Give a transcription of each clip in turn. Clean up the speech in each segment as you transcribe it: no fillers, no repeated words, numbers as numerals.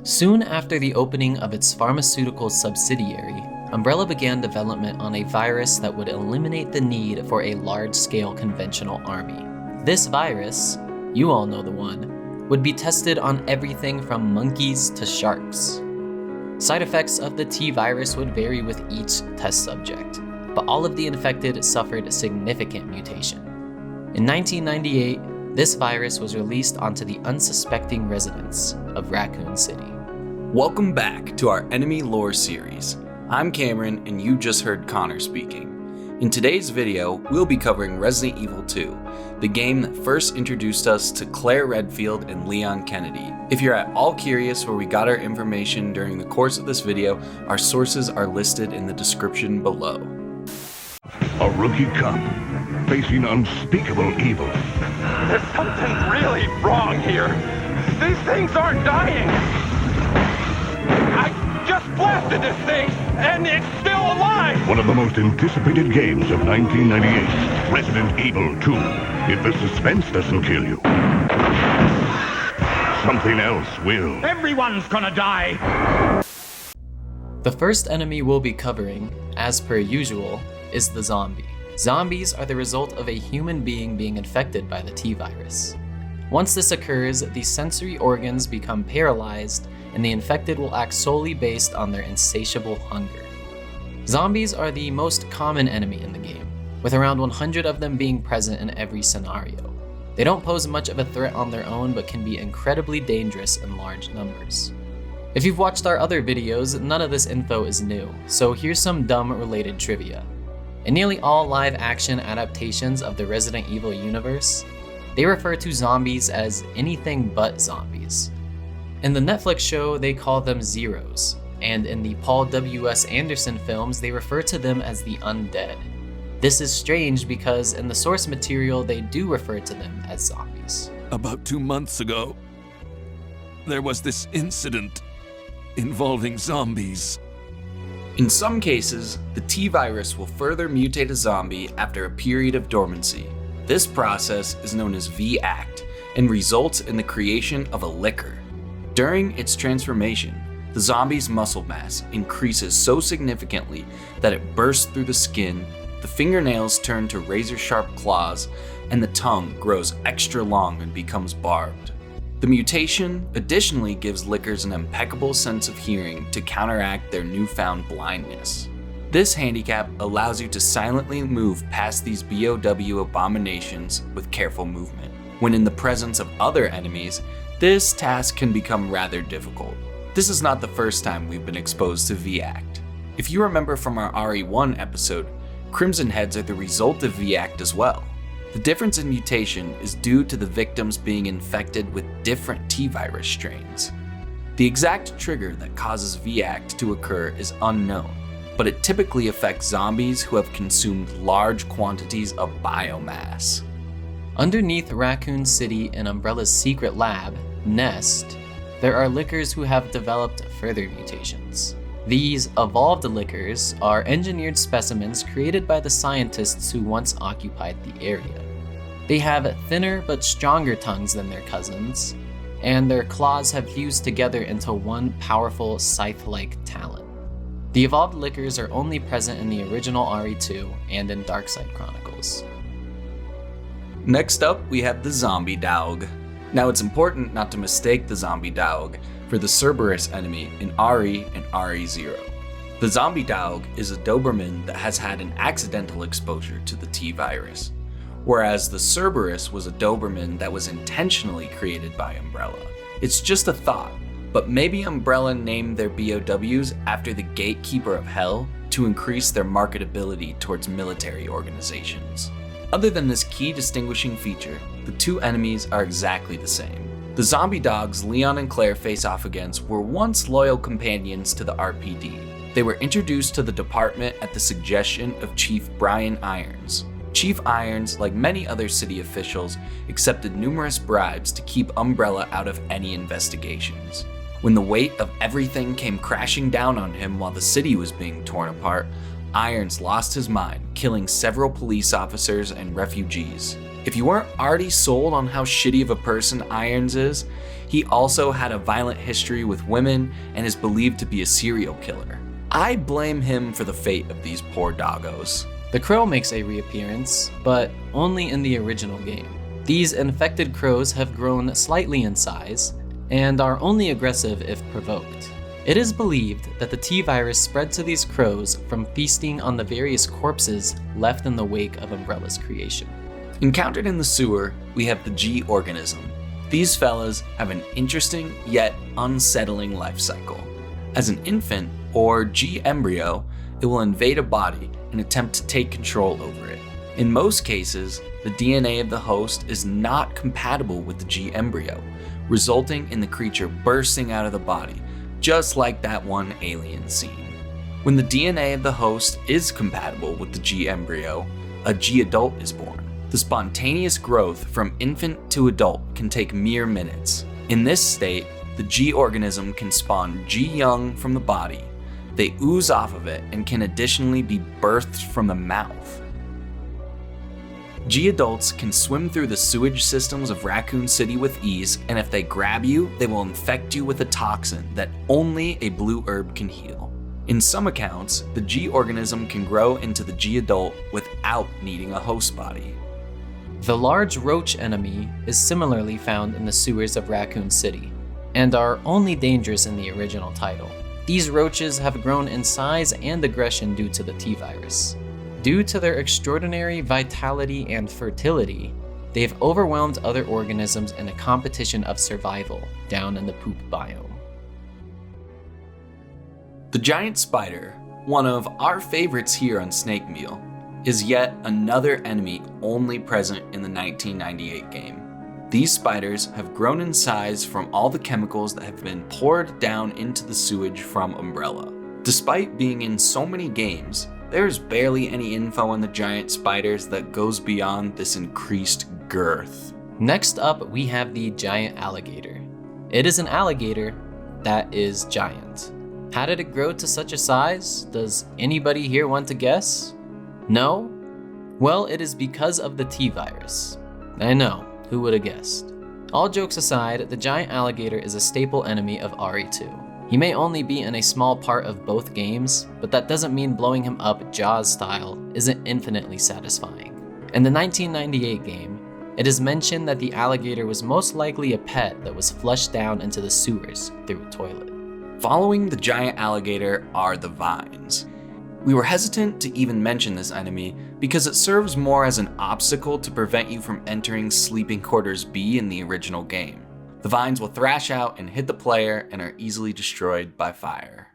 Soon after the opening of its pharmaceutical subsidiary, Umbrella began development on a virus that would eliminate the need for a large-scale conventional army. This virus, you all know the one, would be tested on everything from monkeys to sharks. Side effects of the T-virus would vary with each test subject, but all of the infected suffered significant mutation. In 1998, this virus was released onto the unsuspecting residents of Raccoon City. Welcome back to our Enemy Lore series. I'm Cameron, and you just heard Connor speaking. In today's video, we'll be covering Resident Evil 2, the game that first introduced us to Claire Redfield and Leon Kennedy. If you're at all curious where we got our information during the course of this video, our sources are listed in the description below. A rookie cop facing unspeakable evil. There's something really wrong here. These things aren't dying. I just blasted this thing, and it's still alive. One of the most anticipated games of 1998, Resident Evil 2. If the suspense doesn't kill you, something else will. Everyone's gonna die. The first enemy we'll be covering, as per usual, is the zombie. Zombies are the result of a human being being infected by the T-virus. Once this occurs, the sensory organs become paralyzed, and the infected will act solely based on their insatiable hunger. Zombies are the most common enemy in the game, with around 100 of them being present in every scenario. They don't pose much of a threat on their own, but can be incredibly dangerous in large numbers. If you've watched our other videos, none of this info is new, so here's some dumb related trivia. In nearly all live-action adaptations of the Resident Evil universe, they refer to zombies as anything but zombies. In the Netflix show, they call them Zeros, and in the Paul W.S. Anderson films, they refer to them as the undead. This is strange because in the source material, they do refer to them as zombies. About 2 months ago, there was this incident involving zombies. In some cases, the T-virus will further mutate a zombie after a period of dormancy. This process is known as V-Act and results in the creation of a liquor. During its transformation, the zombie's muscle mass increases so significantly that it bursts through the skin, the fingernails turn to razor-sharp claws, and the tongue grows extra long and becomes barbed. The mutation additionally gives lickers an impeccable sense of hearing to counteract their newfound blindness. This handicap allows you to silently move past these BOW abominations with careful movement. When in the presence of other enemies, this task can become rather difficult. This is not the first time we've been exposed to V-Act. If you remember from our RE1 episode, Crimson Heads are the result of V-Act as well. The difference in mutation is due to the victims being infected with different T-virus strains. The exact trigger that causes V-Act to occur is unknown, but it typically affects zombies who have consumed large quantities of biomass. Underneath Raccoon City and Umbrella's secret lab, Nest, there are lickers who have developed further mutations. These evolved lickers are engineered specimens created by the scientists who once occupied the area. They have thinner but stronger tongues than their cousins, and their claws have fused together into one powerful scythe-like talon. The evolved lickers are only present in the original RE2 and in Darkside Chronicles. Next up, we have the zombie Dawg. Now it's important not to mistake the zombie Dawg for the Cerberus enemy in RE and RE0. The zombie Dawg is a Doberman that has had an accidental exposure to the T-virus, whereas the Cerberus was a Doberman that was intentionally created by Umbrella. It's just a thought, but maybe Umbrella named their BOWs after the Gatekeeper of Hell to increase their marketability towards military organizations. Other than this key distinguishing feature, the two enemies are exactly the same. The zombie dogs Leon and Claire face off against were once loyal companions to the RPD. They were introduced to the department at the suggestion of Chief Brian Irons. Chief Irons, like many other city officials, accepted numerous bribes to keep Umbrella out of any investigations. When the weight of everything came crashing down on him while the city was being torn apart, Irons lost his mind, killing several police officers and refugees. If you weren't already sold on how shitty of a person Irons is, he also had a violent history with women and is believed to be a serial killer. I blame him for the fate of these poor doggos. The crow makes a reappearance, but only in the original game. These infected crows have grown slightly in size and are only aggressive if provoked. It is believed that the T-virus spread to these crows from feasting on the various corpses left in the wake of Umbrella's creation. Encountered in the sewer, we have the G organism. These fellas have an interesting yet unsettling life cycle. As an infant, or G embryo, it will invade a body and attempt to take control over it. In most cases, the DNA of the host is not compatible with the G embryo, resulting in the creature bursting out of the body, just like that one alien scene. When the DNA of the host is compatible with the G embryo, a G adult is born. The spontaneous growth from infant to adult can take mere minutes. In this state, the G organism can spawn G young from the body. They ooze off of it and can additionally be birthed from the mouth. G adults can swim through the sewage systems of Raccoon City with ease, and if they grab you, they will infect you with a toxin that only a blue herb can heal. In some accounts, the G organism can grow into the G adult without needing a host body. The large roach enemy is similarly found in the sewers of Raccoon City, and are only dangerous in the original title. These roaches have grown in size and aggression due to the T-virus. Due to their extraordinary vitality and fertility, they've overwhelmed other organisms in a competition of survival down in the poop biome. The giant spider, one of our favorites here on Snake Meal, is yet another enemy only present in the 1998 game. These spiders have grown in size from all the chemicals that have been poured down into the sewage from Umbrella. Despite being in so many games, there's barely any info on the giant spiders that goes beyond this increased girth. Next up, we have the giant alligator. It is an alligator that is giant. How did it grow to such a size? Does anybody here want to guess? No? Well, it is because of the T-virus. I know, who would have guessed? All jokes aside, the giant alligator is a staple enemy of RE2. He may only be in a small part of both games, but that doesn't mean blowing him up Jaws style isn't infinitely satisfying. In the 1998 game, it is mentioned that the alligator was most likely a pet that was flushed down into the sewers through a toilet. Following the giant alligator are the vines. We were hesitant to even mention this enemy because it serves more as an obstacle to prevent you from entering Sleeping Quarters B in the original game. The vines will thrash out and hit the player and are easily destroyed by fire.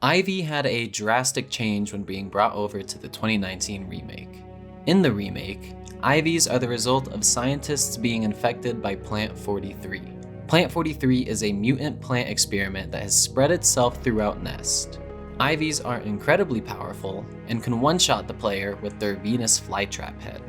Ivy had a drastic change when being brought over to the 2019 remake. In the remake, Ivies are the result of scientists being infected by Plant 43. Plant 43 is a mutant plant experiment that has spread itself throughout Nest. Ivies are incredibly powerful and can one-shot the player with their Venus flytrap head.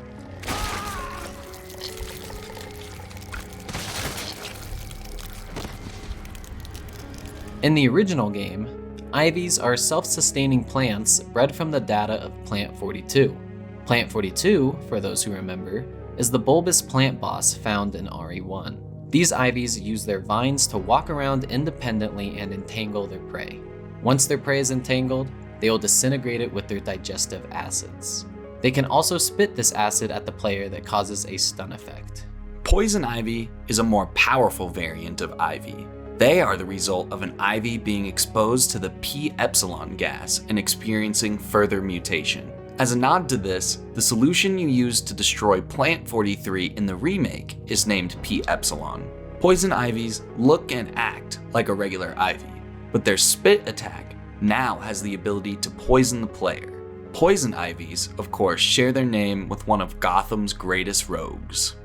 In the original game, Ivies are self-sustaining plants bred from the data of Plant 42. Plant 42, for those who remember, is the bulbous plant boss found in RE1. These Ivies use their vines to walk around independently and entangle their prey. Once their prey is entangled, they will disintegrate it with their digestive acids. They can also spit this acid at the player that causes a stun effect. Poison ivy is a more powerful variant of ivy. They are the result of an ivy being exposed to the P epsilon gas and experiencing further mutation. As a nod to this, the solution you used to destroy Plant 43 in the remake is named P epsilon. Poison ivies look and act like a regular ivy, but their spit attack now has the ability to poison the player. Poison ivies, of course, share their name with one of Gotham's greatest rogues.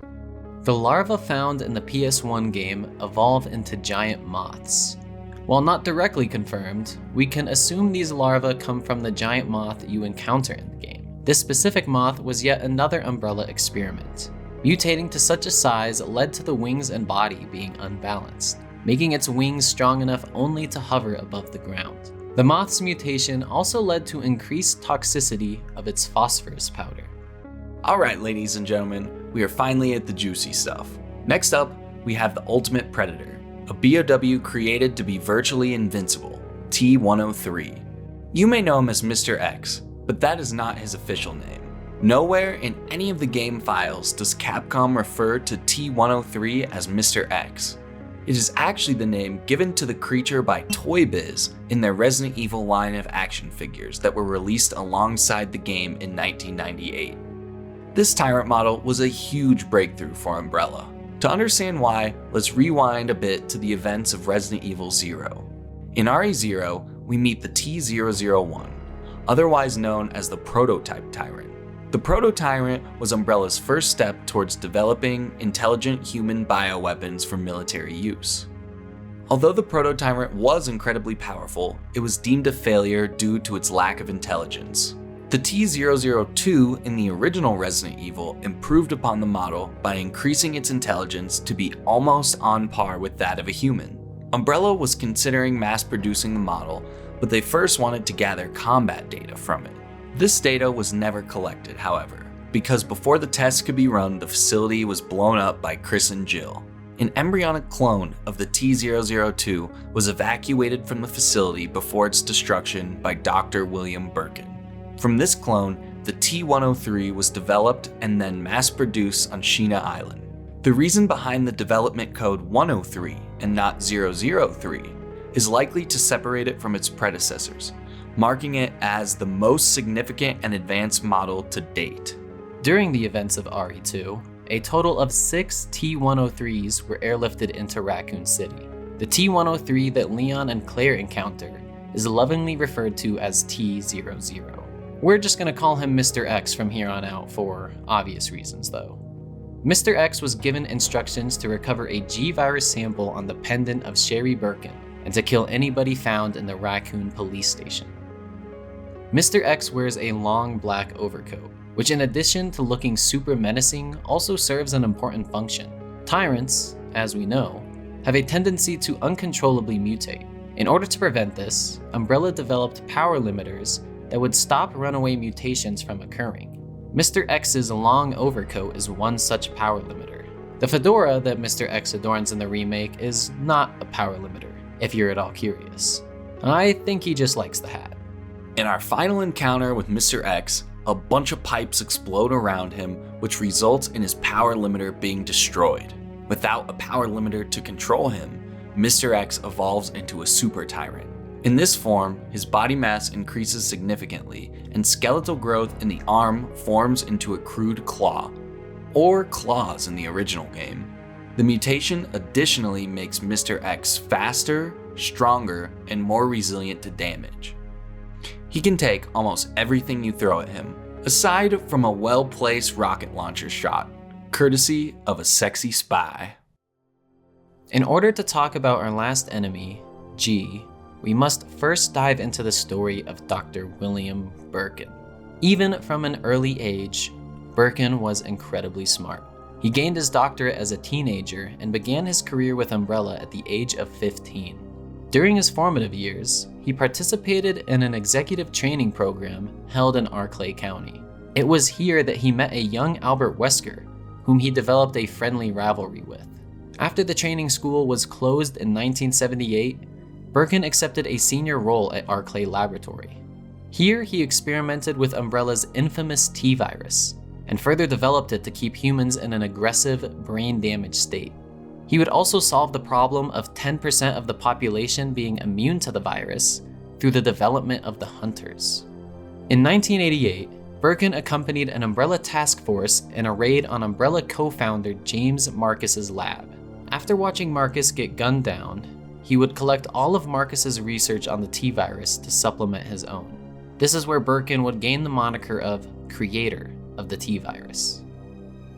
The larvae found in the PS1 game evolve into giant moths. While not directly confirmed, we can assume these larvae come from the giant moth you encounter in the game. This specific moth was yet another Umbrella experiment. Mutating to such a size led to the wings and body being unbalanced, making its wings strong enough only to hover above the ground. The moth's mutation also led to increased toxicity of its phosphorus powder. Alright, ladies and gentlemen, we are finally at the juicy stuff. Next up, we have the Ultimate Predator, a BOW created to be virtually invincible, T-103. You may know him as Mr. X, but that is not his official name. Nowhere in any of the game files does Capcom refer to T-103 as Mr. X. It is actually the name given to the creature by Toy Biz in their Resident Evil line of action figures that were released alongside the game in 1998. This tyrant model was a huge breakthrough for Umbrella. To understand why, let's rewind a bit to the events of Resident Evil 0. In RE0, we meet the T-001, otherwise known as the Prototype Tyrant. The Proto-Tyrant was Umbrella's first step towards developing intelligent human bioweapons for military use. Although the Proto-Tyrant was incredibly powerful, it was deemed a failure due to its lack of intelligence. The T-002 in the original Resident Evil improved upon the model by increasing its intelligence to be almost on par with that of a human. Umbrella was considering mass-producing the model, but they first wanted to gather combat data from it. This data was never collected, however, because before the tests could be run, the facility was blown up by Chris and Jill. An embryonic clone of the T-002 was evacuated from the facility before its destruction by Dr. William Birkin. From this clone, the T-103 was developed and then mass-produced on Sheena Island. The reason behind the development code 103 and not 003 is likely to separate it from its predecessors, marking it as the most significant and advanced model to date. During the events of RE2, a total of 6 T-103s were airlifted into Raccoon City. The T-103 that Leon and Claire encounter is lovingly referred to as T-00. We're just gonna call him Mr. X from here on out for obvious reasons though. Mr. X was given instructions to recover a G-virus sample on the pendant of Sherry Birkin and to kill anybody found in the Raccoon police station. Mr. X wears a long black overcoat, which in addition to looking super menacing also serves an important function. Tyrants, as we know, have a tendency to uncontrollably mutate. In order to prevent this, Umbrella developed power limiters that would stop runaway mutations from occurring. Mr. X's long overcoat is one such power limiter. The fedora that Mr. X adorns in the remake is not a power limiter, if you're at all curious. I think he just likes the hat. In our final encounter with Mr. X, a bunch of pipes explode around him, which results in his power limiter being destroyed. Without a power limiter to control him, Mr. X evolves into a super tyrant. In this form, his body mass increases significantly, and skeletal growth in the arm forms into a crude claw, or claws in the original game. The mutation additionally makes Mr. X faster, stronger, and more resilient to damage. He can take almost everything you throw at him, aside from a well-placed rocket launcher shot, courtesy of a sexy spy. In order to talk about our last enemy, G, we must first dive into the story of Dr. William Birkin. Even from an early age, Birkin was incredibly smart. He gained his doctorate as a teenager and began his career with Umbrella at the age of 15. During his formative years, he participated in an executive training program held in Arclay County. It was here that he met a young Albert Wesker, whom he developed a friendly rivalry with. After the training school was closed in 1978, Birkin accepted a senior role at Arclay Laboratory. Here, he experimented with Umbrella's infamous T-virus, and further developed it to keep humans in an aggressive, brain-damaged state. He would also solve the problem of 10% of the population being immune to the virus through the development of the Hunters. In 1988, Birkin accompanied an Umbrella task force in a raid on Umbrella co-founder James Marcus's lab. After watching Marcus get gunned down, he would collect all of Marcus's research on the T-virus to supplement his own. This is where Birkin would gain the moniker of creator of the T-virus.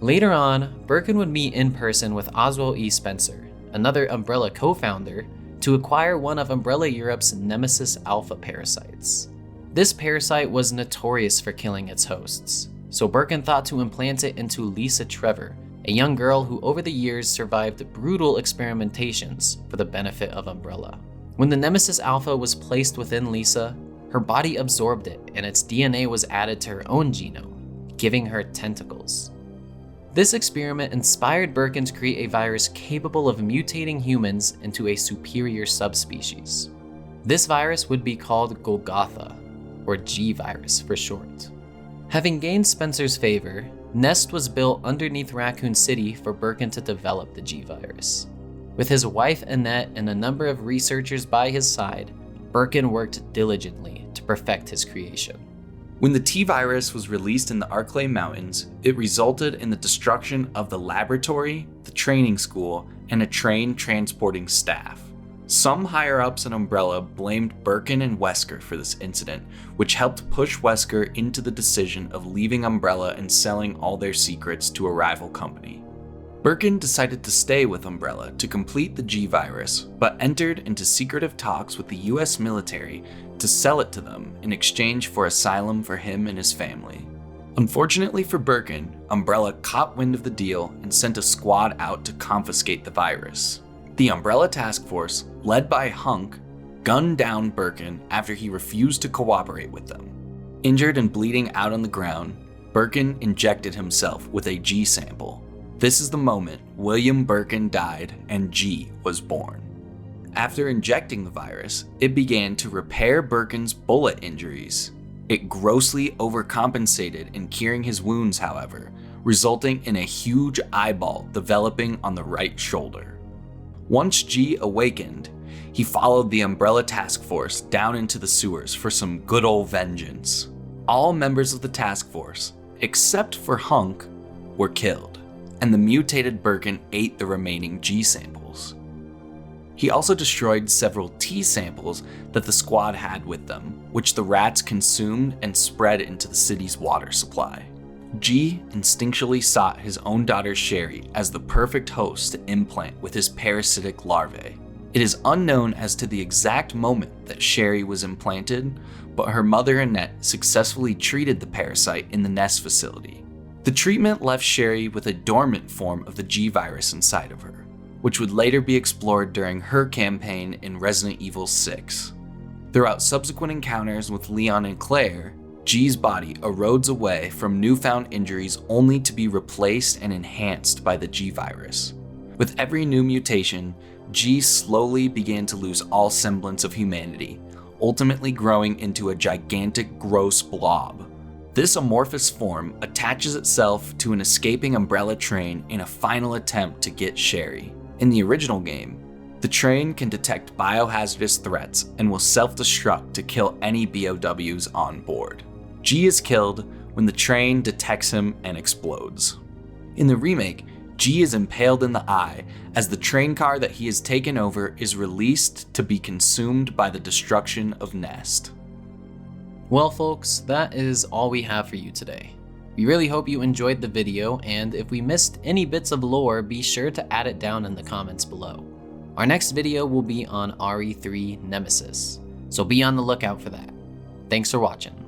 Later on, Birkin would meet in person with Oswald E. Spencer, another Umbrella co-founder, to acquire one of Umbrella Europe's Nemesis alpha parasites. This parasite was notorious for killing its hosts, so Birkin thought to implant it into Lisa Trevor, a young girl who over the years survived brutal experimentations for the benefit of Umbrella. When the Nemesis alpha was placed within Lisa, her body absorbed it and its DNA was added to her own genome, giving her tentacles. This experiment inspired Birkin to create a virus capable of mutating humans into a superior subspecies. This virus would be called Golgotha, or G-virus for short. Having gained Spencer's favor, Nest was built underneath Raccoon City for Birkin to develop the G-virus. With his wife Annette and a number of researchers by his side, Birkin worked diligently to perfect his creation. When the T-virus was released in the Arklay Mountains, it resulted in the destruction of the laboratory, the training school, and a train transporting staff. Some higher-ups at Umbrella blamed Birkin and Wesker for this incident, which helped push Wesker into the decision of leaving Umbrella and selling all their secrets to a rival company. Birkin decided to stay with Umbrella to complete the G-virus, but entered into secretive talks with the US military to sell it to them in exchange for asylum for him and his family. Unfortunately for Birkin, Umbrella caught wind of the deal and sent a squad out to confiscate the virus. The Umbrella Task Force, led by Hunk, gunned down Birkin after he refused to cooperate with them. Injured and bleeding out on the ground, Birkin injected himself with a G sample. This is the moment William Birkin died and G was born. After injecting the virus, it began to repair Birkin's bullet injuries. It grossly overcompensated in curing his wounds, however, resulting in a huge eyeball developing on the right shoulder. Once G awakened, he followed the Umbrella Task Force down into the sewers for some good old vengeance. All members of the task force, except for Hunk, were killed, and the mutated Birkin ate the remaining G samples. He also destroyed several T samples that the squad had with them, which the rats consumed and spread into the city's water supply. G instinctually sought his own daughter Sherry as the perfect host to implant with his parasitic larvae. It is unknown as to the exact moment that Sherry was implanted, but her mother Annette successfully treated the parasite in the Nest facility. The treatment left Sherry with a dormant form of the G-virus inside of her, which would later be explored during her campaign in Resident Evil 6. Throughout subsequent encounters with Leon and Claire, G's body erodes away from newfound injuries only to be replaced and enhanced by the G-virus. With every new mutation, G slowly began to lose all semblance of humanity, ultimately growing into a gigantic, gross blob. This amorphous form attaches itself to an escaping Umbrella train in a final attempt to get Sherry. In the original game, the train can detect biohazardous threats and will self-destruct to kill any BOWs on board. G is killed when the train detects him and explodes. In the remake, G is impaled in the eye as the train car that he has taken over is released to be consumed by the destruction of Nest. Well folks, that is all we have for you today. We really hope you enjoyed the video, and if we missed any bits of lore, be sure to add it down in the comments below. Our next video will be on RE3 Nemesis, so be on the lookout for that. Thanks for watching.